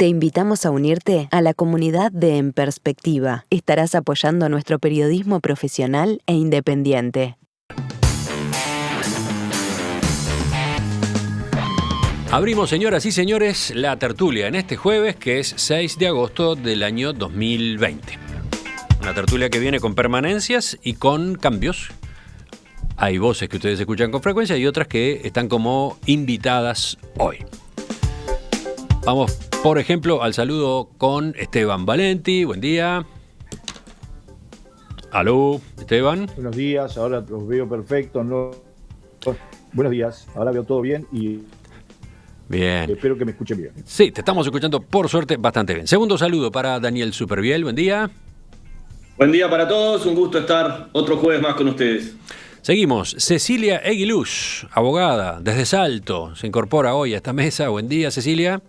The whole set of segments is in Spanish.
Te invitamos a unirte a la comunidad de En Perspectiva. Estarás apoyando nuestro periodismo profesional e independiente. Abrimos, señoras y señores, la tertulia en este jueves, que es 6 de agosto del año 2020. Una tertulia que viene con permanencias y con cambios. Hay voces que ustedes escuchan con frecuencia y otras que están como invitadas hoy. Vamos, por ejemplo, al saludo con Esteban Valenti. Buen día. Aló, Esteban. Buenos días, ahora los veo perfectos. ¿No? Buenos días, ahora veo todo bien y bien. Espero que me escuchen bien. Sí, te estamos escuchando, por suerte, bastante bien. Segundo saludo para Daniel Superviel. Buen día. Buen día para todos, un gusto estar otro jueves más con ustedes. Seguimos. Cecilia Eguiluz, abogada desde Salto, se incorpora hoy a esta mesa. Buen día, Cecilia.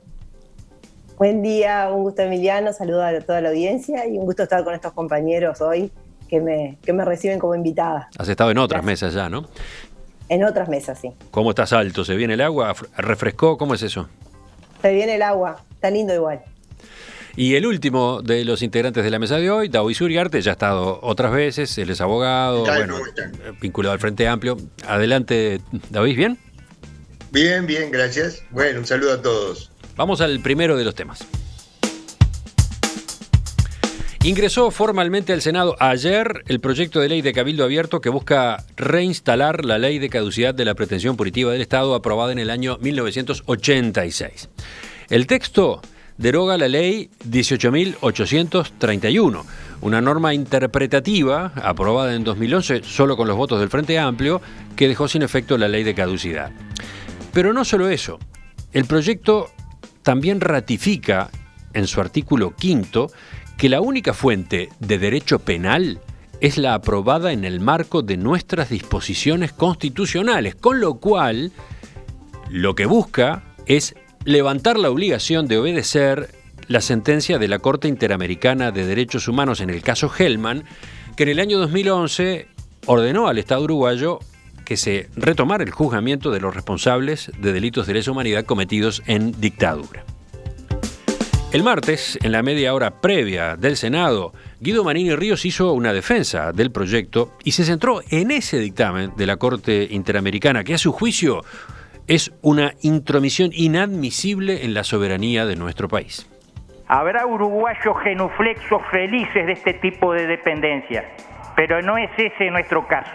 Buen día, un gusto, Emiliano, saludos a toda la audiencia y un gusto estar con estos compañeros hoy que me reciben como invitada. Has estado en otras mesas ya, ¿no? En otras mesas, sí. ¿Cómo está Salto? ¿Se viene el agua? ¿Refrescó? ¿Cómo es eso? Se viene el agua, está lindo igual. Y el último de los integrantes de la mesa de hoy, David Uriarte, ya ha estado otras veces, él es abogado, vinculado al Frente Amplio. Adelante, David, ¿bien? Bien, gracias. Bueno, un saludo a todos. Vamos al primero de los temas. Ingresó formalmente al Senado ayer el proyecto de ley de Cabildo Abierto que busca reinstalar la ley de caducidad de la pretensión punitiva del Estado aprobada en el año 1986. El texto deroga la ley 18.831, una norma interpretativa aprobada en 2011 solo con los votos del Frente Amplio que dejó sin efecto la ley de caducidad. Pero no solo eso, el proyecto también ratifica en su artículo 5 que la única fuente de derecho penal es la aprobada en el marco de nuestras disposiciones constitucionales, con lo cual lo que busca es levantar la obligación de obedecer la sentencia de la Corte Interamericana de Derechos Humanos en el caso Hellman, que en el año 2011 ordenó al Estado uruguayo que se retomara el juzgamiento de los responsables de delitos de lesa humanidad cometidos en dictadura. El martes, en la media hora previa del Senado, Guido Manini Ríos hizo una defensa del proyecto y se centró en ese dictamen de la Corte Interamericana, que a su juicio es una intromisión inadmisible en la soberanía de nuestro país. Habrá uruguayos genuflexos felices de este tipo de dependencia, pero no es ese nuestro caso.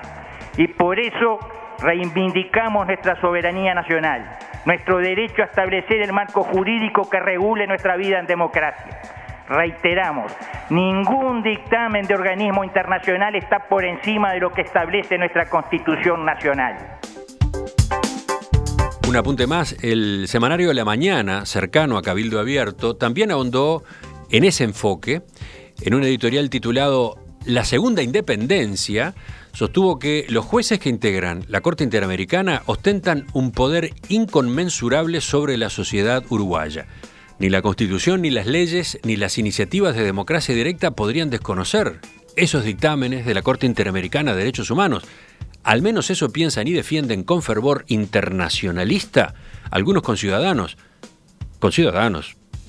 Y por eso reivindicamos nuestra soberanía nacional, nuestro derecho a establecer el marco jurídico que regule nuestra vida en democracia. Reiteramos, ningún dictamen de organismo internacional está por encima de lo que establece nuestra Constitución Nacional. Un apunte más, el semanario de La Mañana, cercano a Cabildo Abierto, también ahondó en ese enfoque, en un editorial titulado La Segunda Independencia. Sostuvo que los jueces que integran la Corte Interamericana ostentan un poder inconmensurable sobre la sociedad uruguaya. Ni la Constitución, ni las leyes, ni las iniciativas de democracia directa podrían desconocer esos dictámenes de la Corte Interamericana de Derechos Humanos. Al menos eso piensan y defienden con fervor internacionalista algunos conciudadanos,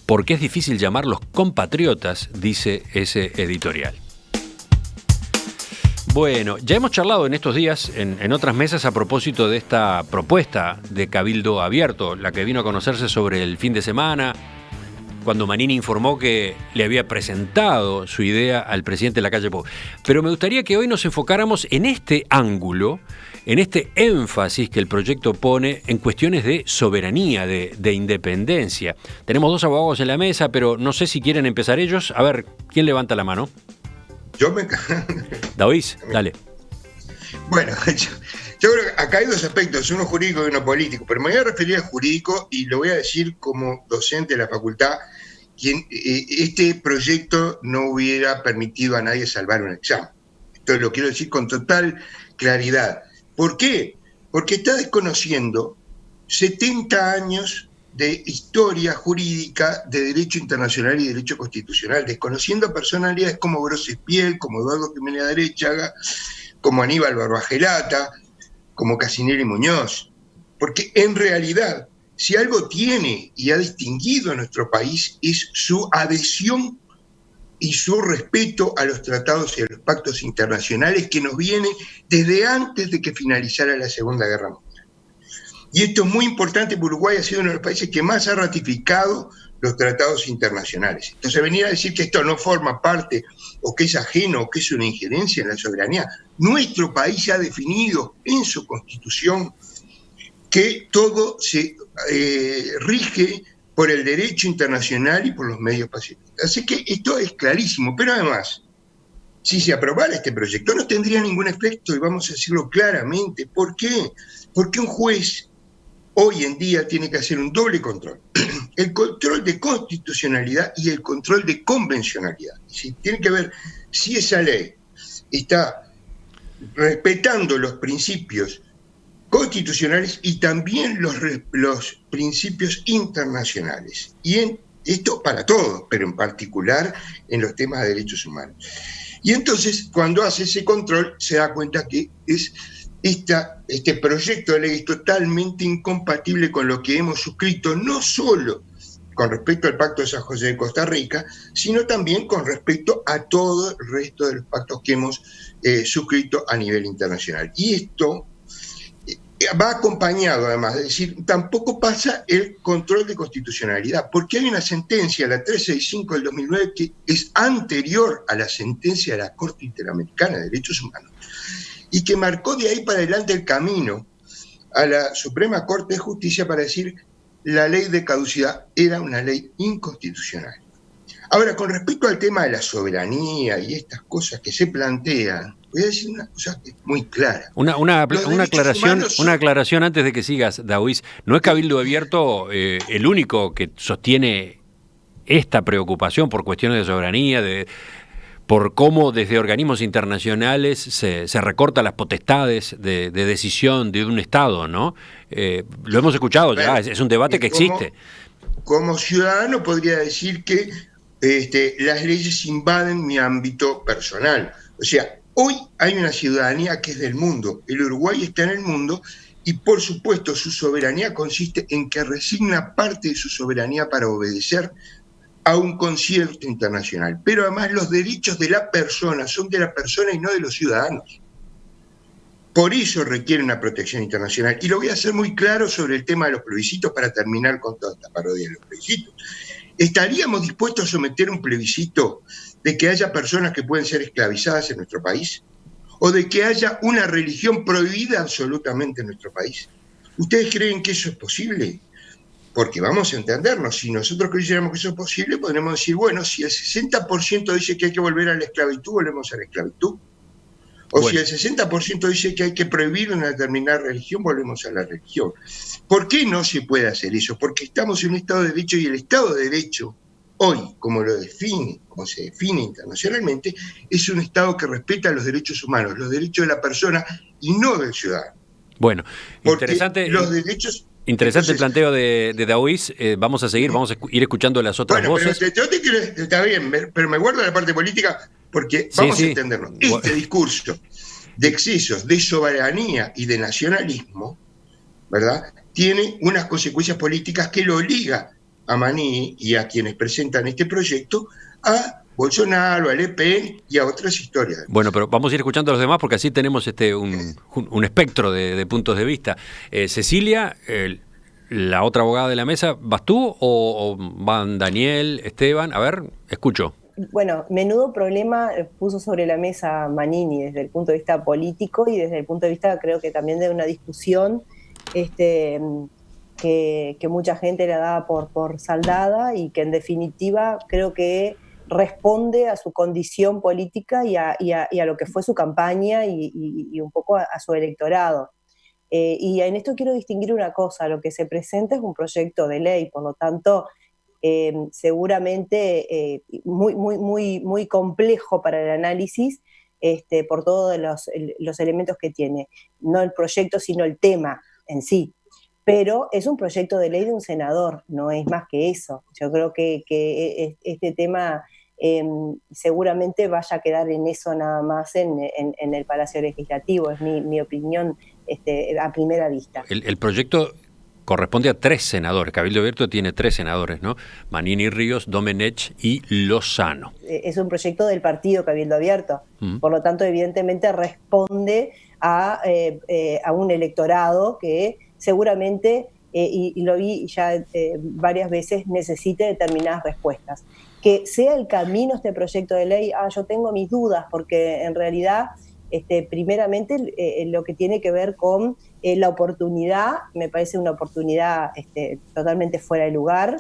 porque es difícil llamarlos compatriotas, dice ese editorial. Bueno, ya hemos charlado en estos días en otras mesas a propósito de esta propuesta de Cabildo Abierto, la que vino a conocerse sobre el fin de semana, cuando Manini informó que le había presentado su idea al presidente Lacalle Pou. Pero me gustaría que hoy nos enfocáramos en este ángulo, en este énfasis que el proyecto pone en cuestiones de soberanía, de independencia. Tenemos dos abogados en la mesa, pero no sé si quieren empezar ellos. A ver, ¿quién levanta la mano? David, dale. Bueno, yo creo que acá hay dos aspectos, uno jurídico y uno político, pero me voy a referir al jurídico y lo voy a decir como docente de la facultad, quien este proyecto no hubiera permitido a nadie salvar un examen. Esto lo quiero decir con total claridad. ¿Por qué? Porque está desconociendo 70 años de historia jurídica de derecho internacional y derecho constitucional, desconociendo personalidades como Gros Espiel, como Eduardo Jiménez Arechaga, como Aníbal Barbagelata, como Casinelli Muñoz, porque en realidad si algo tiene y ha distinguido a nuestro país es su adhesión y su respeto a los tratados y a los pactos internacionales que nos viene desde antes de que finalizara la Segunda Guerra Mundial. Y esto es muy importante porque Uruguay ha sido uno de los países que más ha ratificado los tratados internacionales. Entonces, venir a decir que esto no forma parte o que es ajeno o que es una injerencia en la soberanía, nuestro país ha definido en su Constitución que todo se rige por el derecho internacional y por los medios pacíficos. Así que esto es clarísimo, pero además, si se aprobara este proyecto no tendría ningún efecto, y vamos a decirlo claramente. ¿Por qué? Porque un juez hoy en día tiene que hacer un doble control. El control de constitucionalidad y el control de convencionalidad. Tiene que ver si esa ley está respetando los principios constitucionales y también los principios internacionales. Y esto para todos, pero en particular en los temas de derechos humanos. Y entonces, cuando hace ese control, se da cuenta que este proyecto de ley es totalmente incompatible con lo que hemos suscrito, no solo con respecto al Pacto de San José de Costa Rica, sino también con respecto a todo el resto de los pactos que hemos suscrito a nivel internacional. Y esto va acompañado, además, es decir, tampoco pasa el control de constitucionalidad, porque hay una sentencia, la 365 del 2009, que es anterior a la sentencia de la Corte Interamericana de Derechos Humanos, y que marcó de ahí para adelante el camino a la Suprema Corte de Justicia para decir la ley de caducidad era una ley inconstitucional. Ahora, con respecto al tema de la soberanía y estas cosas que se plantean, voy a decir una cosa que es muy clara. Una aclaración antes de que sigas, Daoiz. No es Cabildo Abierto el único que sostiene esta preocupación por cuestiones de soberanía, por cómo desde organismos internacionales se recortan las potestades de decisión de un Estado, ¿no? Lo hemos escuchado ya, es un debate que existe. Como ciudadano podría decir que las leyes invaden mi ámbito personal. O sea, hoy hay una ciudadanía que es del mundo. El Uruguay está en el mundo y, por supuesto, su soberanía consiste en que resigna parte de su soberanía para obedecer a un concierto internacional. Pero además los derechos de la persona son de la persona y no de los ciudadanos. Por eso requiere una protección internacional. Y lo voy a hacer muy claro sobre el tema de los plebiscitos para terminar con toda esta parodia de los plebiscitos. ¿Estaríamos dispuestos a someter un plebiscito de que haya personas que pueden ser esclavizadas en nuestro país? ¿O de que haya una religión prohibida absolutamente en nuestro país? ¿Ustedes creen que eso es posible? Porque vamos a entendernos, si nosotros creyéramos que eso es posible, podremos decir, bueno, si el 60% dice que hay que volver a la esclavitud, volvemos a la esclavitud. O bueno, si el 60% dice que hay que prohibir una determinada religión, volvemos a la religión. ¿Por qué no se puede hacer eso? Porque estamos en un Estado de Derecho y el Estado de Derecho, hoy, como se define internacionalmente, es un Estado que respeta los derechos humanos, los derechos de la persona y no del ciudadano. Bueno, porque interesante. Los derechos... Interesante el planteo de Daoiz. Vamos a seguir, vamos a ir escuchando las otras voces. Pero yo te quiero, está bien, pero me guardo la parte política porque vamos a entendernos. Este discurso de excesos de soberanía y de nacionalismo, ¿verdad?, tiene unas consecuencias políticas que lo obliga a Maní y a quienes presentan este proyecto a Bolsonaro, a Le Pen y a otras historias. Bueno, pero vamos a ir escuchando a los demás porque así tenemos un espectro de puntos de vista. Cecilia, la otra abogada de la mesa, ¿vas tú o van Daniel, Esteban? A ver, escucho. Bueno, menudo problema puso sobre la mesa Manini desde el punto de vista político y desde el punto de vista, creo que también de una discusión que mucha gente la da por saldada y que en definitiva creo que responde a su condición política y a lo que fue su campaña y un poco a su electorado. Y en esto quiero distinguir una cosa: lo que se presenta es un proyecto de ley, por lo tanto seguramente muy complejo para el análisis por todos los elementos que tiene, no el proyecto sino el tema en sí, pero es un proyecto de ley de un senador, no es más que eso. Yo creo que este tema seguramente vaya a quedar en eso nada más en el Palacio Legislativo, es mi opinión a primera vista. El proyecto corresponde a 3 senadores. Cabildo Abierto tiene 3 senadores, ¿no? Manini, Ríos, Domenech y Lozano. Es un proyecto del partido Cabildo Abierto, por lo tanto evidentemente responde a un electorado que seguramente, y lo vi ya varias veces, necesite determinadas respuestas. Que sea el camino este proyecto de ley, yo tengo mis dudas, porque en realidad, primeramente, lo que tiene que ver con la oportunidad, me parece una oportunidad totalmente fuera de lugar,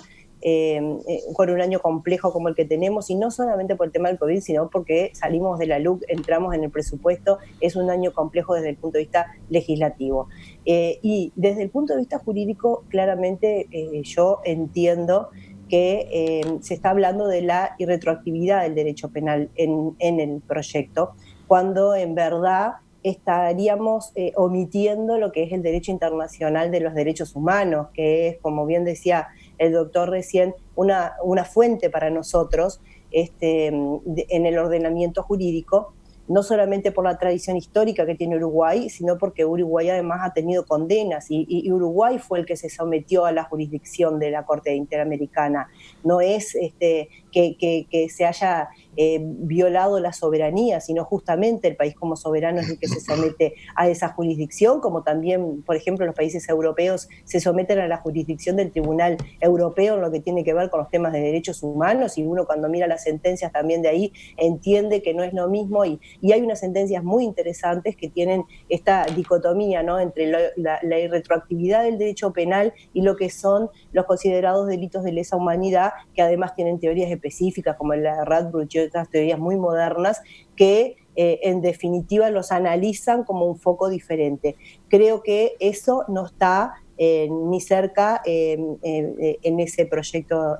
con un año complejo como el que tenemos, y no solamente por el tema del COVID, sino porque salimos de la LUC, entramos en el presupuesto, es un año complejo desde el punto de vista legislativo. Y desde el punto de vista jurídico, claramente yo entiendo que se está hablando de la irretroactividad del derecho penal en el proyecto, cuando en verdad estaríamos omitiendo lo que es el derecho internacional de los derechos humanos, que es, como bien decía el doctor recién, una fuente para nosotros en el ordenamiento jurídico, no solamente por la tradición histórica que tiene Uruguay, sino porque Uruguay además ha tenido condenas, y Uruguay fue el que se sometió a la jurisdicción de la Corte Interamericana. No es que se haya violado la soberanía, sino justamente el país como soberano es el que se somete a esa jurisdicción, como también, por ejemplo, los países europeos se someten a la jurisdicción del Tribunal Europeo en lo que tiene que ver con los temas de derechos humanos, y uno cuando mira las sentencias también de ahí entiende que no es lo mismo, y hay unas sentencias muy interesantes que tienen esta dicotomía, ¿no?, entre la irretroactividad del derecho penal y lo que son los considerados delitos de lesa humanidad, que además tienen teorías específicas como la Radbruch y otras teorías muy modernas que en definitiva los analizan como un foco diferente. Creo que eso no está ni cerca en este proyecto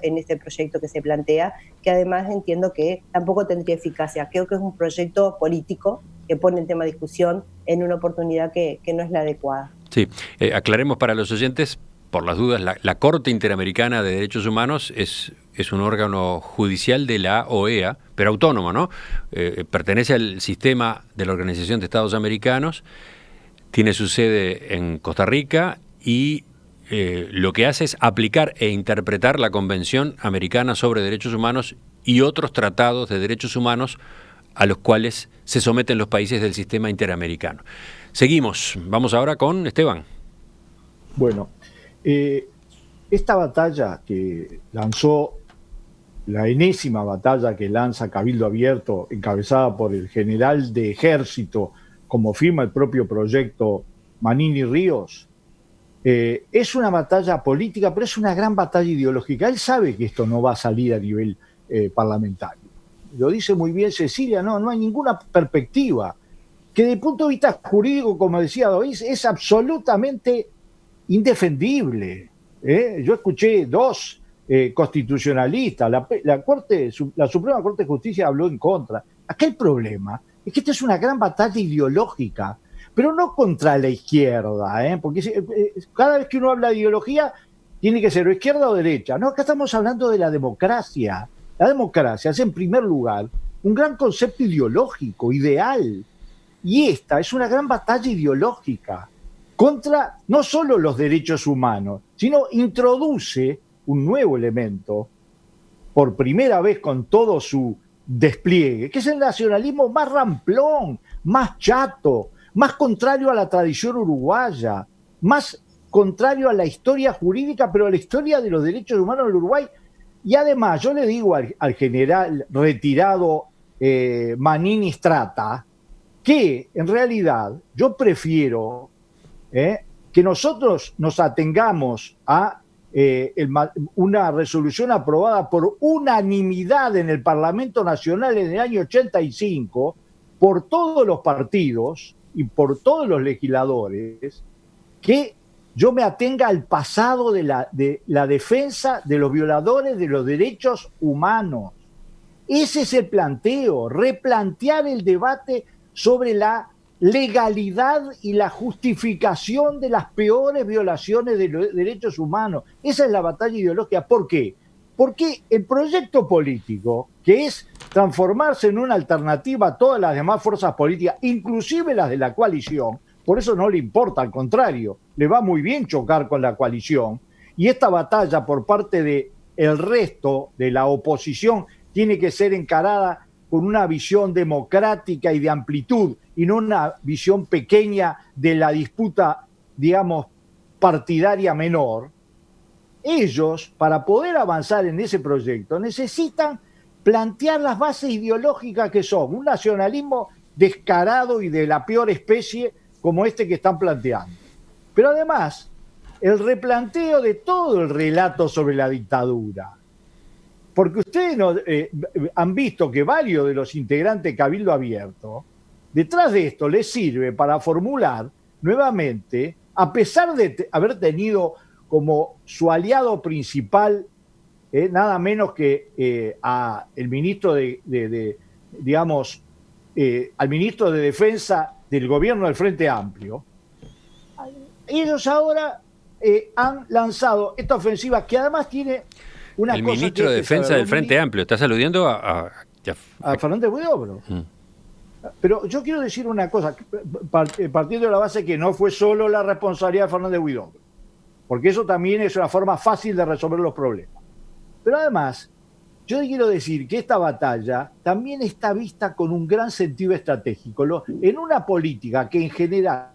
que se plantea, que además entiendo que tampoco tendría eficacia. Creo que es un proyecto político que pone el tema de discusión en una oportunidad que no es la adecuada. Sí, aclaremos para los oyentes, por las dudas, la Corte Interamericana de Derechos Humanos es un órgano judicial de la OEA, pero autónomo, ¿no? Pertenece al sistema de la Organización de Estados Americanos, tiene su sede en Costa Rica y lo que hace es aplicar e interpretar la Convención Americana sobre Derechos Humanos y otros tratados de derechos humanos a los cuales se someten los países del sistema interamericano. Seguimos, vamos ahora con Esteban. Bueno, esta batalla que lanzó, la enésima batalla que lanza Cabildo Abierto, encabezada por el general de ejército, como firma el propio proyecto Manini Ríos, es una batalla política, pero es una gran batalla ideológica. Él sabe que esto no va a salir a nivel parlamentario. Lo dice muy bien Cecilia, no hay ninguna perspectiva. Que desde el punto de vista jurídico, como decía David, es absolutamente indefendible. Yo escuché 2 constitucionalistas, la Suprema Corte de Justicia habló en contra. Acá el problema es que esta es una gran batalla ideológica, pero no contra la izquierda, porque cada vez que uno habla de ideología tiene que ser o izquierda o derecha. No, acá estamos hablando de la democracia. La democracia es, en primer lugar, un gran concepto ideológico, ideal, y esta es una gran batalla ideológica contra no solo los derechos humanos, sino introduce un nuevo elemento, por primera vez con todo su despliegue, que es el nacionalismo más ramplón, más chato, más contrario a la tradición uruguaya, más contrario a la historia jurídica, pero a la historia de los derechos humanos del Uruguay. Y además, yo le digo al general retirado Manini Strata, que en realidad yo prefiero que nosotros nos atengamos a una resolución aprobada por unanimidad en el Parlamento Nacional en el año 85 por todos los partidos y por todos los legisladores, que yo me atenga al pasado de la defensa de los violadores de los derechos humanos. Ese es el planteo, replantear el debate sobre la legalidad y la justificación de las peores violaciones de los derechos humanos. Esa es la batalla ideológica. ¿Por qué? Porque el proyecto político, que es transformarse en una alternativa a todas las demás fuerzas políticas, inclusive las de la coalición, por eso no le importa, al contrario, le va muy bien chocar con la coalición. Y esta batalla por parte del resto de la oposición tiene que ser encarada con una visión democrática y de amplitud, y no una visión pequeña de la disputa, digamos, partidaria menor. Ellos, para poder avanzar en ese proyecto, necesitan plantear las bases ideológicas que son un nacionalismo descarado y de la peor especie como este que están planteando. Pero además, el replanteo de todo el relato sobre la dictadura. Porque ustedes han visto que varios de los integrantes de Cabildo Abierto, detrás de esto les sirve para formular nuevamente, a pesar de haber tenido como su aliado principal nada menos que el ministro al ministro de Defensa del gobierno del Frente Amplio, ellos ahora han lanzado esta ofensiva que además tiene una el cosa ministro que de Defensa del Frente Amplio, ¿estás aludiendo a Fernández Huidobro? Pero yo quiero decir una cosa, partiendo de la base que no fue solo la responsabilidad de Fernández Huidobro, porque eso también es una forma fácil de resolver los problemas. Pero además, yo quiero decir que esta batalla también está vista con un gran sentido estratégico. En una política que en general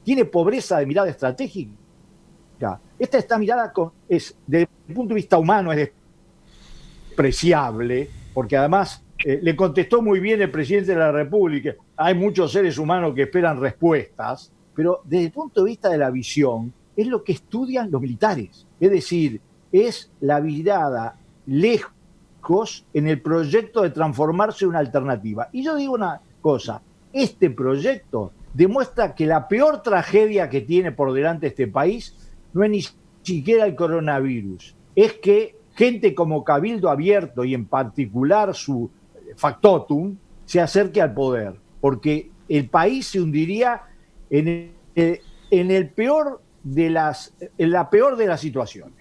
tiene pobreza de mirada estratégica, esta mirada desde el punto de vista humano es despreciable, porque además le contestó muy bien el presidente de la República. Hay muchos seres humanos que esperan respuestas, pero desde el punto de vista de la visión, es lo que estudian los militares. Es decir, es la mirada lejos en el proyecto de transformarse en una alternativa. Y yo digo una cosa, este proyecto demuestra que la peor tragedia que tiene por delante este país no es ni siquiera el coronavirus, es que gente como Cabildo Abierto y en particular su factotum se acerque al poder, porque el país se hundiría en la peor de las situaciones.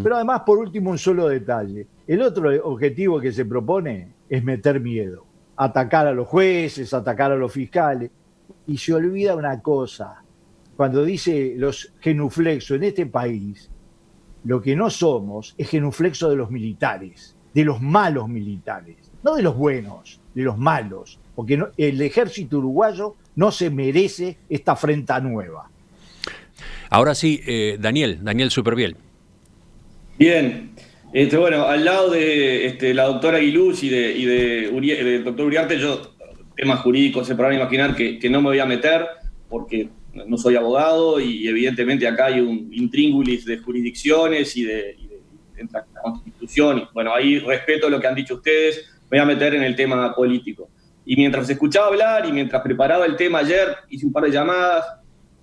Pero además, por último, un solo detalle. El otro objetivo que se propone es meter miedo, atacar a los jueces, atacar a los fiscales. Y se olvida una cosa, cuando dice los genuflexos en este país, lo que no somos es genuflexo de los militares, de los malos militares, no de los buenos, de los malos, porque el ejército uruguayo no se merece esta afrenta nueva. Ahora sí, Daniel Superviel. Bien, bueno, al lado de la doctora Aguiluz y del doctor Uriarte, yo temas jurídicos se podrán imaginar que no me voy a meter porque no soy abogado y evidentemente acá hay un intríngulis de jurisdicciones y de la Constitución. Y, bueno, ahí respeto lo que han dicho ustedes, me voy a meter en el tema político. Y mientras escuchaba hablar y mientras preparaba el tema ayer, hice un par de llamadas,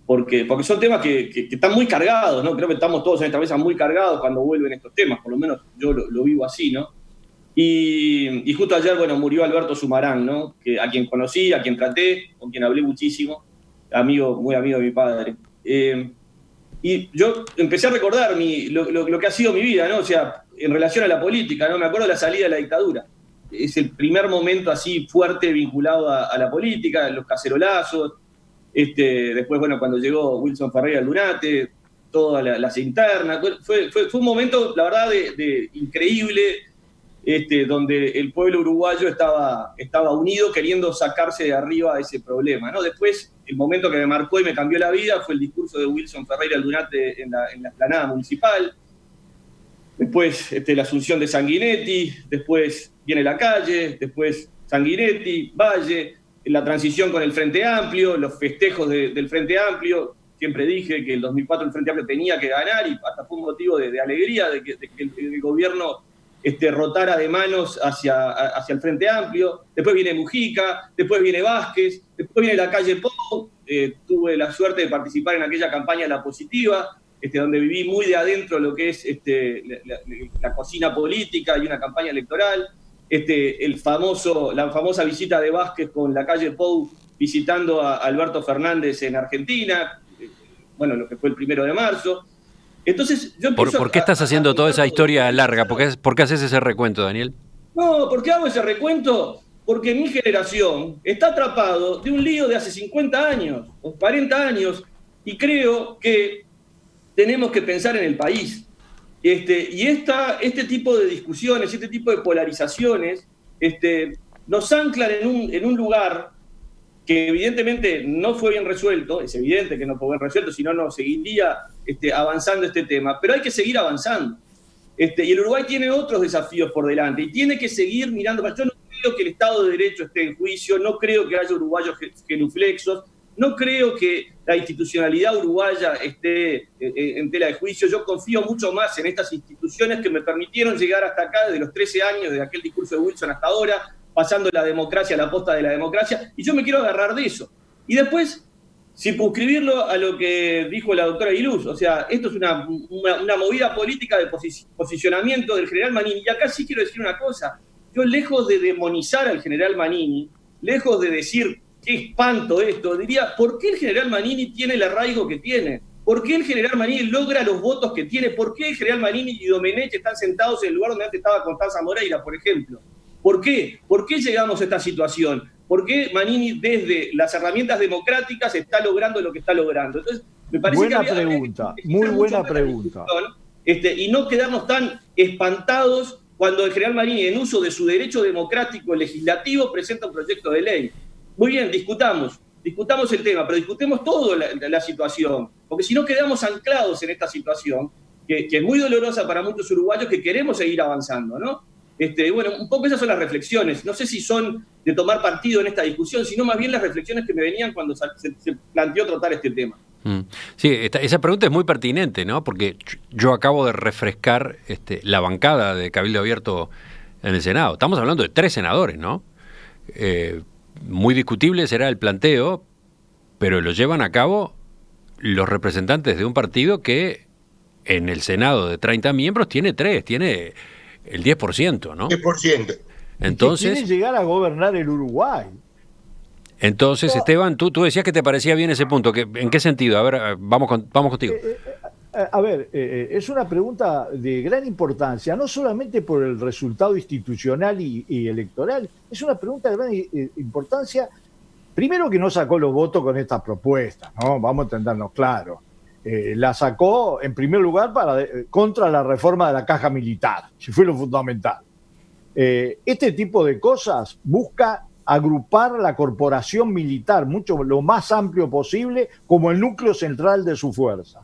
porque son temas que están muy cargados, ¿no? Creo que estamos todos en esta mesa muy cargados cuando vuelven estos temas, por lo menos yo lo vivo así, ¿no? Y justo ayer, bueno, murió Alberto Sumarán, ¿no? A quien conocí, a quien traté, con quien hablé muchísimo, muy amigo de mi padre. Y yo empecé a recordar lo que ha sido mi vida, ¿no? O sea, en relación a la política, ¿no? Me acuerdo de la salida de la dictadura. Es el primer momento así fuerte vinculado a la política, los cacerolazos. Después, bueno, cuando llegó Wilson Ferreira al Lunate, todas las internas. Fue un momento, la verdad, de increíble, donde el pueblo uruguayo estaba unido queriendo sacarse de arriba ese problema, ¿no? Después, el momento que me marcó y me cambió la vida fue el discurso de Wilson Ferreira al Lunate en la explanada municipal. Después la asunción de Sanguinetti, después viene la calle, después Sanguinetti, Valle, la transición con el Frente Amplio, los festejos del Frente Amplio. Siempre dije que el 2004 el Frente Amplio tenía que ganar y hasta fue un motivo de alegría de que el gobierno rotara de manos hacia el Frente Amplio. Después viene Mujica, después viene Vázquez, después viene la calle Pou. Tuve la suerte de participar en aquella campaña La Positiva, donde viví muy de adentro lo que es la cocina política y una campaña electoral. La famosa visita de Vázquez con la calle Pou visitando a Alberto Fernández en Argentina, bueno, lo que fue el 1 de marzo. Entonces, yo ¿Por qué estás haciendo toda esa historia larga? ¿Por qué haces ese recuento, Daniel? No, ¿por qué hago ese recuento? porque mi generación está atrapado de un lío de hace 50 años o 40 años y creo que tenemos que pensar en el país. Y este tipo de discusiones, este tipo de polarizaciones nos anclan en un lugar que evidentemente no fue bien resuelto, es evidente que no fue bien resuelto, si no, no seguiría avanzando este tema, pero hay que seguir avanzando. Y el Uruguay tiene otros desafíos por delante y tiene que seguir mirando. Yo no creo que el Estado de Derecho esté en juicio, no creo que haya uruguayos genuflexos, no creo que la institucionalidad uruguaya esté en tela de juicio. Yo confío mucho más en estas instituciones que me permitieron llegar hasta acá desde los 13 años, desde aquel discurso de Wilson hasta ahora, pasando la democracia a la posta de la democracia, y yo me quiero agarrar de eso. Y después, circunscribirlo a lo que dijo la doctora Aguiluz, o sea, esto es una movida política de posicionamiento del general Manini, y acá sí quiero decir una cosa, yo lejos de demonizar al general Manini, lejos de decir qué espanto esto, diría, ¿por qué el general Manini tiene el arraigo que tiene? ¿Por qué el general Manini logra los votos que tiene? ¿Por qué el general Manini y Domenech están sentados en el lugar donde antes estaba Constanza Moreira, por ejemplo? ¿Por qué? ¿Por qué llegamos a esta situación? ¿Por qué Manini desde las herramientas democráticas está logrando lo que está logrando? Entonces, me parece buena que pregunta, muy buena pregunta. Y no quedarnos tan espantados cuando el general Manini, en uso de su derecho democrático legislativo, presenta un proyecto de ley. Muy bien, discutamos el tema, pero discutemos toda la situación, porque si no quedamos anclados en esta situación, que es muy dolorosa para muchos uruguayos que queremos seguir avanzando, ¿no? Bueno, un poco esas son las reflexiones. No sé si son de tomar partido en esta discusión, sino más bien las reflexiones que me venían cuando se planteó tratar este tema. Sí, esa pregunta es muy pertinente, ¿no? Porque yo acabo de refrescar la bancada de Cabildo Abierto en el Senado. Estamos hablando de 3 senadores, ¿no? Muy discutible será el planteo, pero lo llevan a cabo los representantes de un partido que en el Senado de 30 miembros tiene 3, tiene el 10%, ¿no? 10%. Entonces, quieren llegar a gobernar el Uruguay. Entonces, Esteban, tú decías que te parecía bien ese punto. ¿En qué sentido? A ver, vamos contigo. Es una pregunta de gran importancia, no solamente por el resultado institucional y electoral, es una pregunta de gran importancia, primero que no sacó los votos con esta propuesta, ¿no? Vamos a entendernos claro. La sacó en primer lugar contra la reforma de la caja militar, que fue lo fundamental. Este tipo de cosas busca agrupar la corporación militar lo más amplio posible como el núcleo central de su fuerza.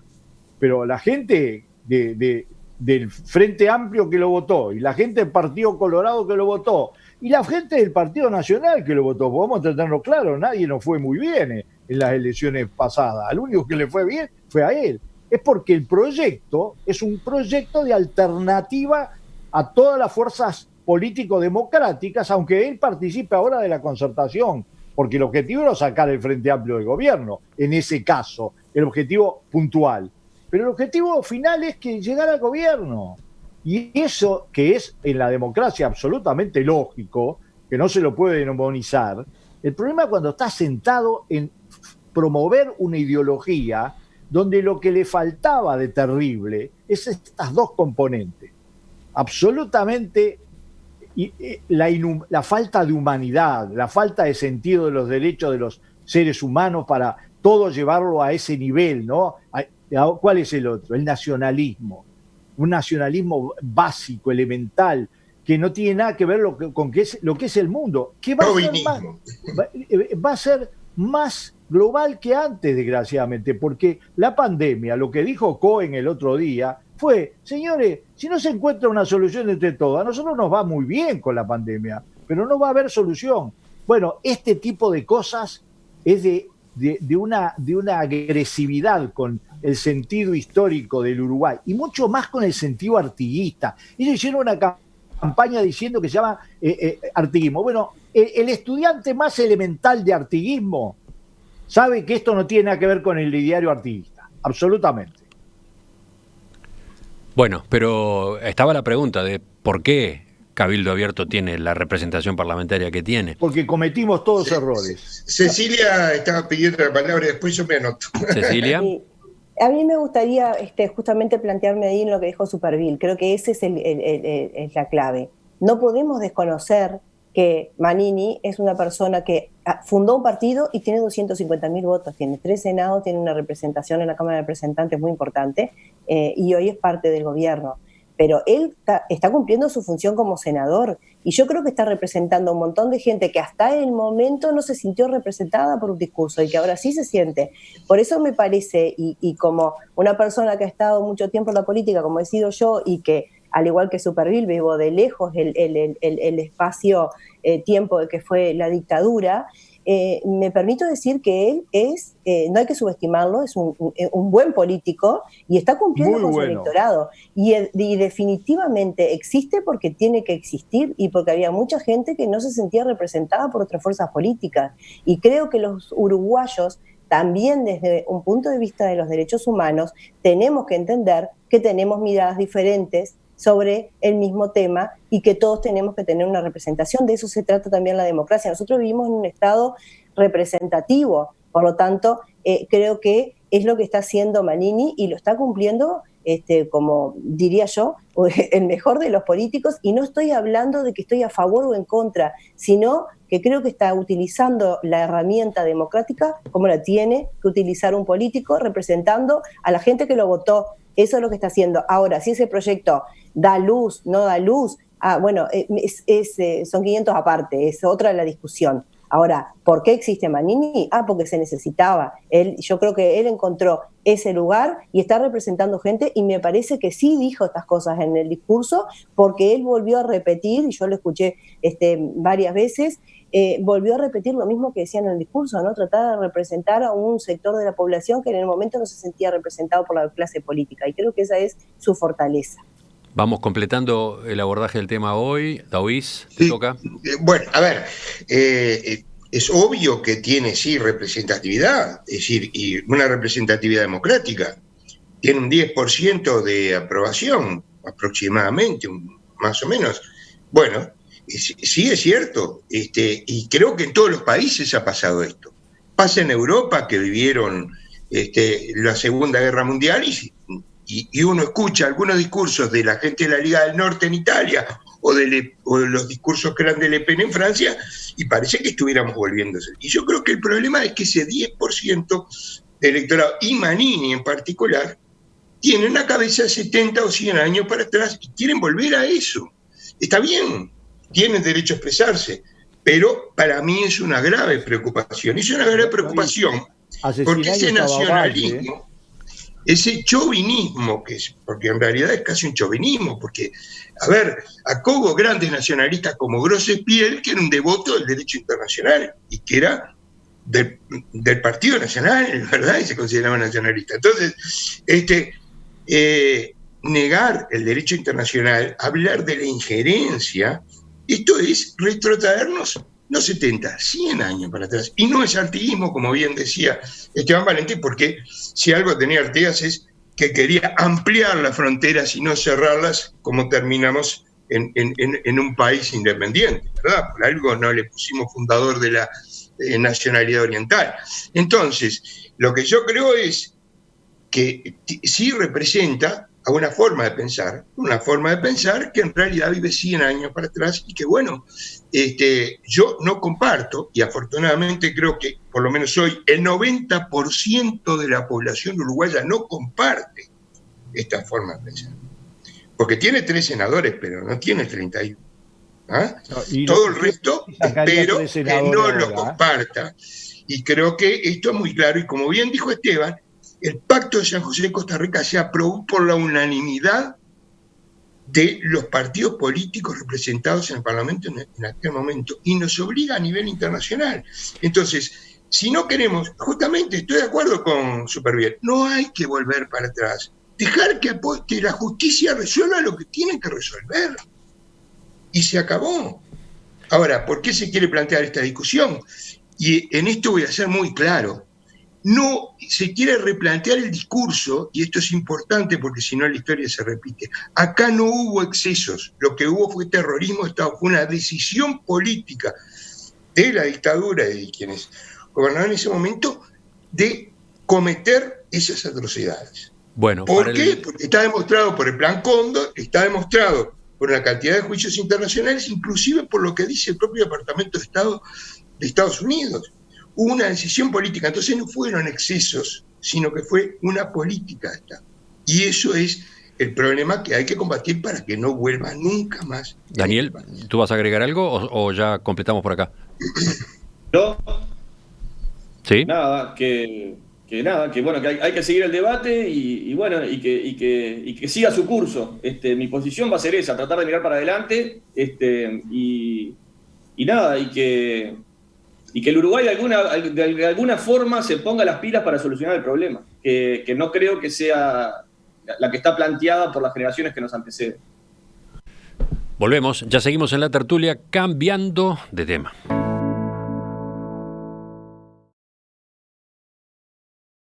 Pero la gente del Frente Amplio que lo votó, y la gente del Partido Colorado que lo votó, y la gente del Partido Nacional que lo votó, podemos tenerlo claro, nadie nos fue muy bien en las elecciones pasadas, al único que le fue bien fue a él. Es porque el proyecto es un proyecto de alternativa a todas las fuerzas político-democráticas, aunque él participe ahora de la concertación, porque el objetivo era sacar el Frente Amplio del gobierno, en ese caso, el objetivo puntual. Pero el objetivo final es que llegar al gobierno. Y eso, que es en la democracia absolutamente lógico, que no se lo puede demonizar, el problema es cuando está sentado en promover una ideología donde lo que le faltaba de terrible es estas 2 componentes. Absolutamente la falta de humanidad, la falta de sentido de los derechos de los seres humanos para todo llevarlo a ese nivel, ¿no? ¿Cuál es el otro? El nacionalismo. Un nacionalismo básico, elemental, que no tiene nada que ver con lo que es el mundo, que va a ser más global que antes, desgraciadamente, porque la pandemia, lo que dijo Cohen el otro día, fue, señores, si no se encuentra una solución entre todos, a nosotros nos va muy bien con la pandemia, pero no va a haber solución. Bueno, este tipo de cosas es de una agresividad con el sentido histórico del Uruguay, y mucho más con el sentido artiguista. Ellos hicieron una campaña diciendo que se llama artiguismo. Bueno, el estudiante más elemental de artiguismo sabe que esto no tiene nada que ver con el ideario artiguista, absolutamente. Bueno, pero estaba la pregunta de por qué Cabildo Abierto tiene la representación parlamentaria que tiene. Porque cometimos todos errores. Cecilia estaba pidiendo la palabra y después yo me anoto. Cecilia. A mí me gustaría justamente plantearme ahí en lo que dijo Superville. Creo que ese es la clave. No podemos desconocer que Manini es una persona que fundó un partido y tiene 250.000 votos, tiene 3 senados, tiene una representación en la Cámara de Representantes muy importante, y hoy es parte del gobierno. Pero él está cumpliendo su función como senador, y yo creo que está representando a un montón de gente que hasta el momento no se sintió representada por un discurso y que ahora sí se siente. Por eso me parece, y como una persona que ha estado mucho tiempo en la política, como he sido yo, y que al igual que Superville vivo de lejos el espacio-tiempo de que fue la dictadura, me permito decir que él es, no hay que subestimarlo, es un buen político y está cumpliendo con su electorado. Y definitivamente existe porque tiene que existir y porque había mucha gente que no se sentía representada por otras fuerzas políticas. Y creo que los uruguayos, también desde un punto de vista de los derechos humanos, tenemos que entender que tenemos miradas diferentes sobre el mismo tema y que todos tenemos que tener una representación. De eso se trata también la democracia. Nosotros vivimos en un Estado representativo, por lo tanto, creo que es lo que está haciendo Manini y lo está cumpliendo, como diría yo, el mejor de los políticos, y no estoy hablando de que estoy a favor o en contra, sino que creo que está utilizando la herramienta democrática como la tiene que utilizar un político, representando a la gente que lo votó. Eso es lo que está haciendo. Ahora, si ese proyecto da luz, no da luz, bueno, son 500 aparte, es otra la discusión. Ahora, ¿por qué existe Manini? Porque se necesitaba. Yo creo que él encontró ese lugar y está representando gente, y me parece que sí dijo estas cosas en el discurso, porque él volvió a repetir, y yo lo escuché varias veces, volvió a repetir lo mismo que decía en el discurso, ¿no? Tratar de representar a un sector de la población que en el momento no se sentía representado por la clase política, y creo que esa es su fortaleza. Vamos completando el abordaje del tema hoy. Daoís, te toca. Bueno, a ver, es obvio que tiene, sí, representatividad, es decir, y una representatividad democrática. Tiene un 10% de aprobación, aproximadamente, más o menos. Bueno, sí es cierto, y creo que en todos los países ha pasado esto. Pasa en Europa, que vivieron la Segunda Guerra Mundial, y uno escucha algunos discursos de la gente de la Liga del Norte en Italia o de los discursos que eran de Le Pen en Francia, y parece que estuviéramos volviéndose. Y yo creo que el problema es que ese 10% de electorado, y Manini en particular, tienen la cabeza 70 o 100 años para atrás y quieren volver a eso. Está bien, tienen derecho a expresarse, pero para mí es una grave preocupación. Es una grave preocupación porque ese nacionalismo, ese chauvinismo, porque en realidad es casi un chauvinismo, porque, a ver, acá hubo grandes nacionalistas como Grosse-Piel, que era un devoto del derecho internacional y que era del Partido Nacional, ¿verdad? Y se consideraba nacionalista. Entonces, negar el derecho internacional, hablar de la injerencia, esto es retrotraernos no 70, 100 años para atrás. Y no es artiguismo, como bien decía Esteban Valenti, porque si algo tenía Artigas es que quería ampliar las fronteras y no cerrarlas, como terminamos en un país independiente, ¿verdad? Por algo no le pusimos fundador de la nacionalidad oriental. Entonces, lo que yo creo es que sí representa a una forma de pensar que en realidad vive 100 años para atrás y que, bueno, yo no comparto, y afortunadamente creo que por lo menos hoy el 90% de la población uruguaya no comparte esta forma de pensar. Porque tiene 3 senadores, pero no tiene 31. Todo el resto espero que no lo comparta. Y creo que esto es muy claro, y como bien dijo Esteban, el Pacto de San José de Costa Rica se aprobó por la unanimidad de los partidos políticos representados en el Parlamento en aquel momento, y nos obliga a nivel internacional. Entonces, si no queremos, justamente estoy de acuerdo con Supervielle, no hay que volver para atrás, dejar que la justicia resuelva lo que tiene que resolver, y se acabó. Ahora, ¿por qué se quiere plantear esta discusión? Y en esto voy a ser muy claro. No se quiere replantear el discurso, y esto es importante porque si no la historia se repite. Acá no hubo excesos, lo que hubo fue terrorismo de Estado, fue una decisión política de la dictadura y de quienes gobernaban en ese momento de cometer esas atrocidades. Bueno, ¿por qué? Porque está demostrado por el Plan Cóndor, está demostrado por una cantidad de juicios internacionales, inclusive por lo que dice el propio Departamento de Estado de Estados Unidos. Hubo una decisión política, entonces no fueron excesos, sino que fue una política de Estado. Y eso es el problema que hay que combatir para que no vuelva nunca más. Daniel, ¿tú vas a agregar algo o ya completamos por acá? Yo, ¿Sí? nada, que bueno, que hay que seguir el debate y bueno, y que siga su curso. Mi posición va a ser esa, tratar de mirar para adelante, y que el Uruguay de alguna forma se ponga las pilas para solucionar el problema, que no creo que sea la que está planteada por las generaciones que nos anteceden. Volvemos, ya seguimos en la tertulia cambiando de tema.